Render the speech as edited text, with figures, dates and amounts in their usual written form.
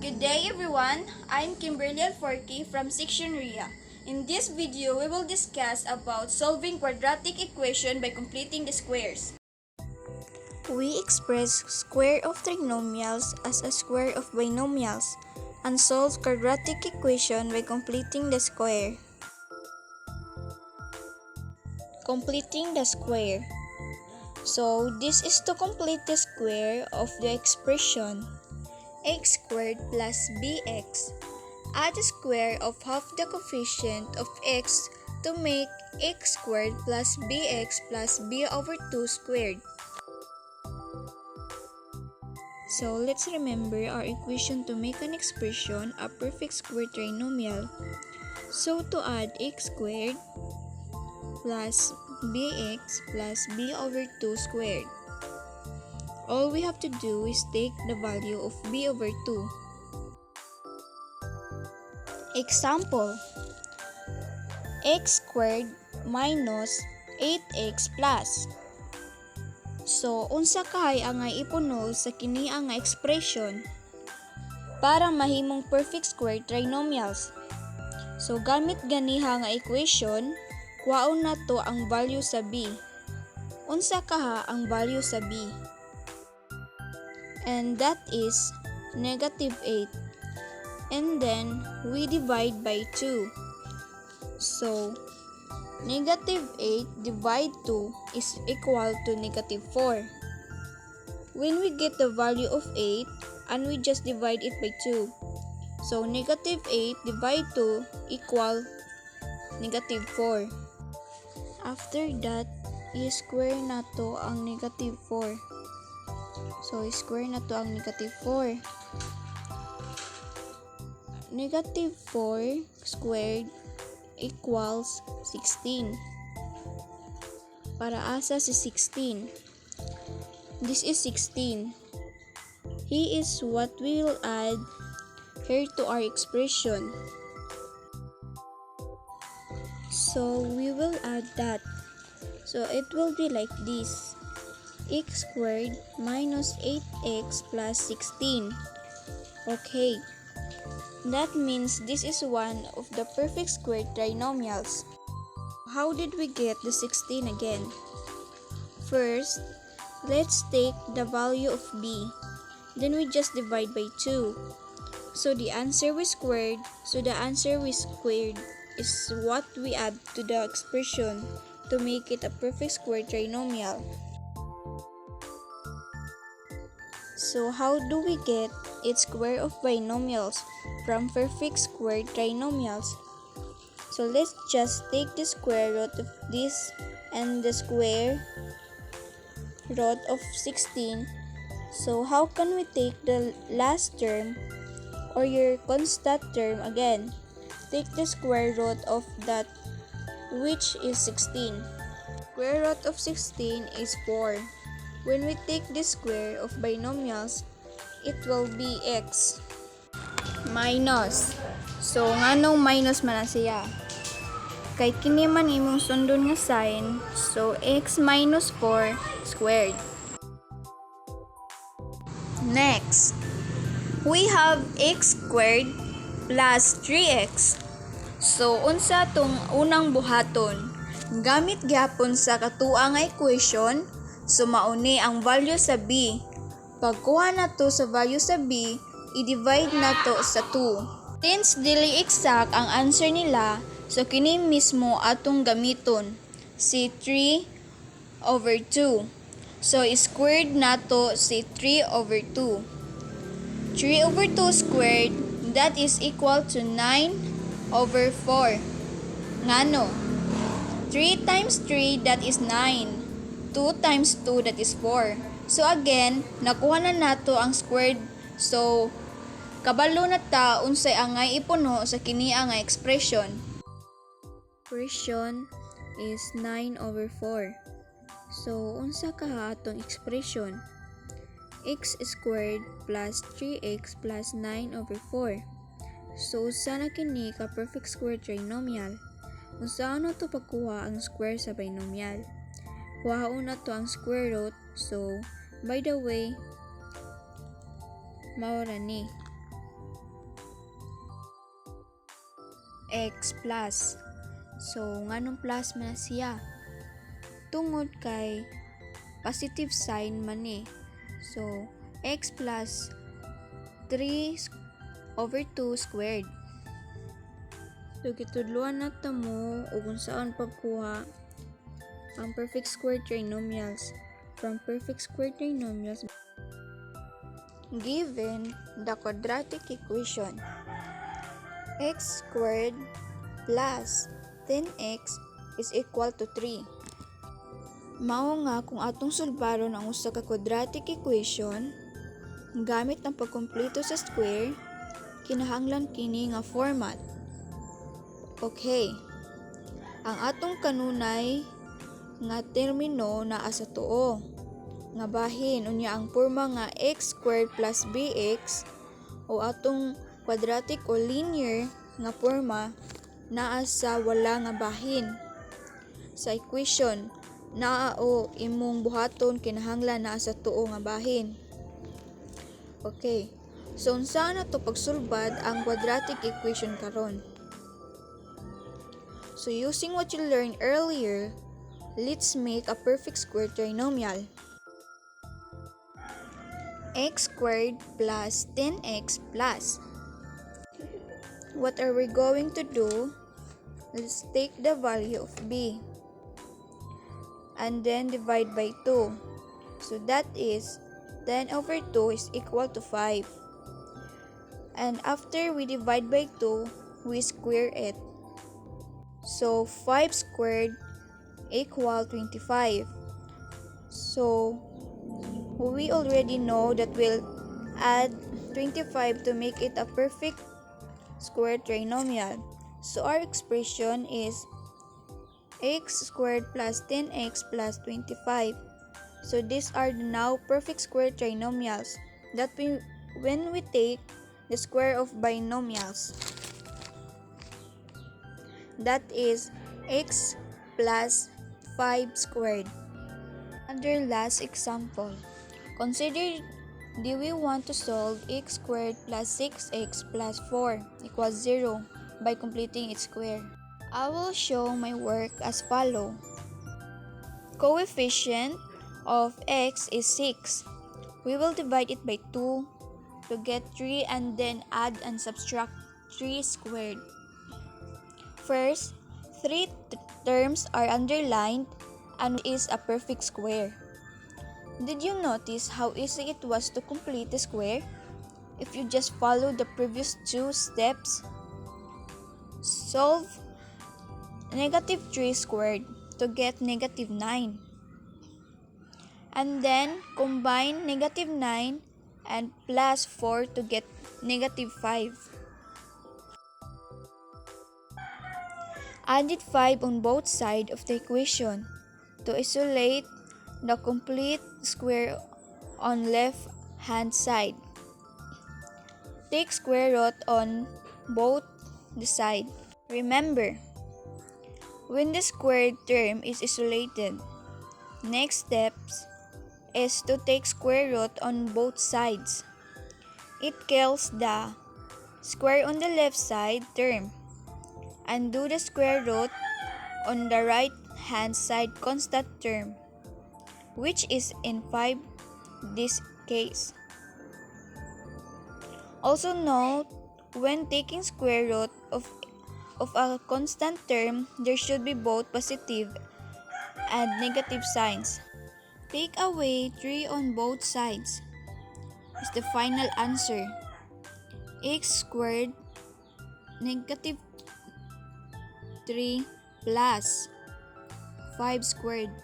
Good day everyone, I'm Kimberly Alforky from Section RIA. In this video, we will discuss about solving quadratic equation by completing the squares. We express square of trinomials as a square of binomials and solve quadratic equation by completing the square. Completing the square. So, this is to complete the square of the expression x squared plus bx. Add the square of half the coefficient of x to make x squared plus bx plus b over 2 squared. So let's remember our equation to make an expression a perfect square trinomial. So to add x squared plus bx plus b over 2 squared. All we have to do is take the value of b over 2. Example, x squared minus 8x plus. So, unsa kahay ang ipunol sa kini ang expression para mahimong perfect square trinomials. So, gamit ganiha nga equation, kuhaon nato ang value sa b. Unsa kaha ang value sa b? And that is negative 8. And then, we divide by 2. So, negative 8 divide 2 is equal to negative 4. When we get the value of 8, and we just divide it by 2. So, negative 8 divide 2 equal negative 4. After that, i-square na to ang negative 4. So, i-square na to ang negative 4. Negative 4 squared equals 16. Para asa si 16? This is 16. He is what we will add here to our expression. So, we will add that. So, it will be like this. X squared minus 8x plus 16. Okay. That means this is one of the perfect square trinomials. How did we get the 16 again? First, let's take the value of b. Then we just divide by 2. So the answer we squared is what we add to the expression to make it a perfect square trinomial. So how do we get its square of binomials from perfect square trinomials? So let's just take the square root of this and the square root of 16. So how can we take the last term or your constant term again? Take the square root of that, which is 16. Square root of 16 is 4. When we take the square of binomials, it will be x minus. So, nganong minus man na siya? Kay kini man imong sundon nga sign, so x minus 4 squared. Next, we have x squared plus 3x. So, unsa tong unang buhaton? Gamit gyapon sa katuwa nga equation, so mauni ang value sa b. Pagkuha na to sa value sa b, i-divide na to sa 2. Since dili exact ang answer nila, so kini mismo atong gamiton, si 3 over 2. So squared na to si 3 over 2. 3 over 2 squared, that is equal to 9 over 4. Ngano? 3 times 3, that is 9. 2 times 2, that is 4. So again, nakuha na nato ang squared. So, kabalo na ta unsay angay ipuno sa kini nga expression. Expression is 9 over 4. So, unsa kaha atong expression? X squared plus 3x plus 9 over 4. So, sana kini ka perfect square trinomial. Unsa ano to pagkuha ang square sa binomial? Kuhaon na to ang square root. So, by the way, maura ni. x plus. So, nganong plus man na siya? Tungod kay positive sign man eh. So, x plus 3/2 squared. So, gitudluan na ta mo o kung saan pagkuha ang perfect square trinomials. From perfect square trinomials, given the quadratic equation x squared plus 10x is equal to 3. Mao nga kung atong sulbaron ang usa ka quadratic equation gamit ang pagkumpleto sa square, kinahanglan kini nga format. Okay. Ang atong kanunay nga termino naa sa tuo nga bahin unya ang porma nga x squared plus bx o atong quadratic o linear nga porma naa sa wala nga bahin. Sa equation naa o imong buhaton kinahanglan naa sa tuo nga bahin. Okay. So unsa na to pagsulbad ang quadratic equation karon? So using what you learned earlier, let's make a perfect square trinomial. X squared plus 10x plus. What are we going to do? Let's take the value of b and then divide by 2. So that is 10/2 is equal to 5. And after we divide by 2, we square it. So 5 squared equal 25. So we already know that we'll add 25 to make it a perfect square trinomial. So our expression is x squared plus 10x plus 25. So these are the now perfect square trinomials that when we take the square of binomials. That is x plus 5 squared. Under last example, consider do we want to solve x squared plus 6x plus 4 equals 0 by completing its square. I will show my work as follow. Coefficient of x is 6. We will divide it by 2 to get 3 and then add and subtract 3 squared. First, 3 terms are underlined and is a perfect square. Did you notice how easy it was to complete the square if you just follow the previous 2 steps? Solve -3 squared to get -9. And then combine -9 and plus 4 to get -5. Added 5 on both sides of the equation to isolate the complete square on left hand side. Take square root on both the sides. Remember, when the squared term is isolated, next steps is to take square root on both sides. It kills the square on the left side term and do the square root on the right hand side constant term, which is in 5 this case. Also note, when taking square root of a constant term, there should be both positive and negative signs. Take away 3 on both sides is the final answer. X squared -3 plus 5 squared.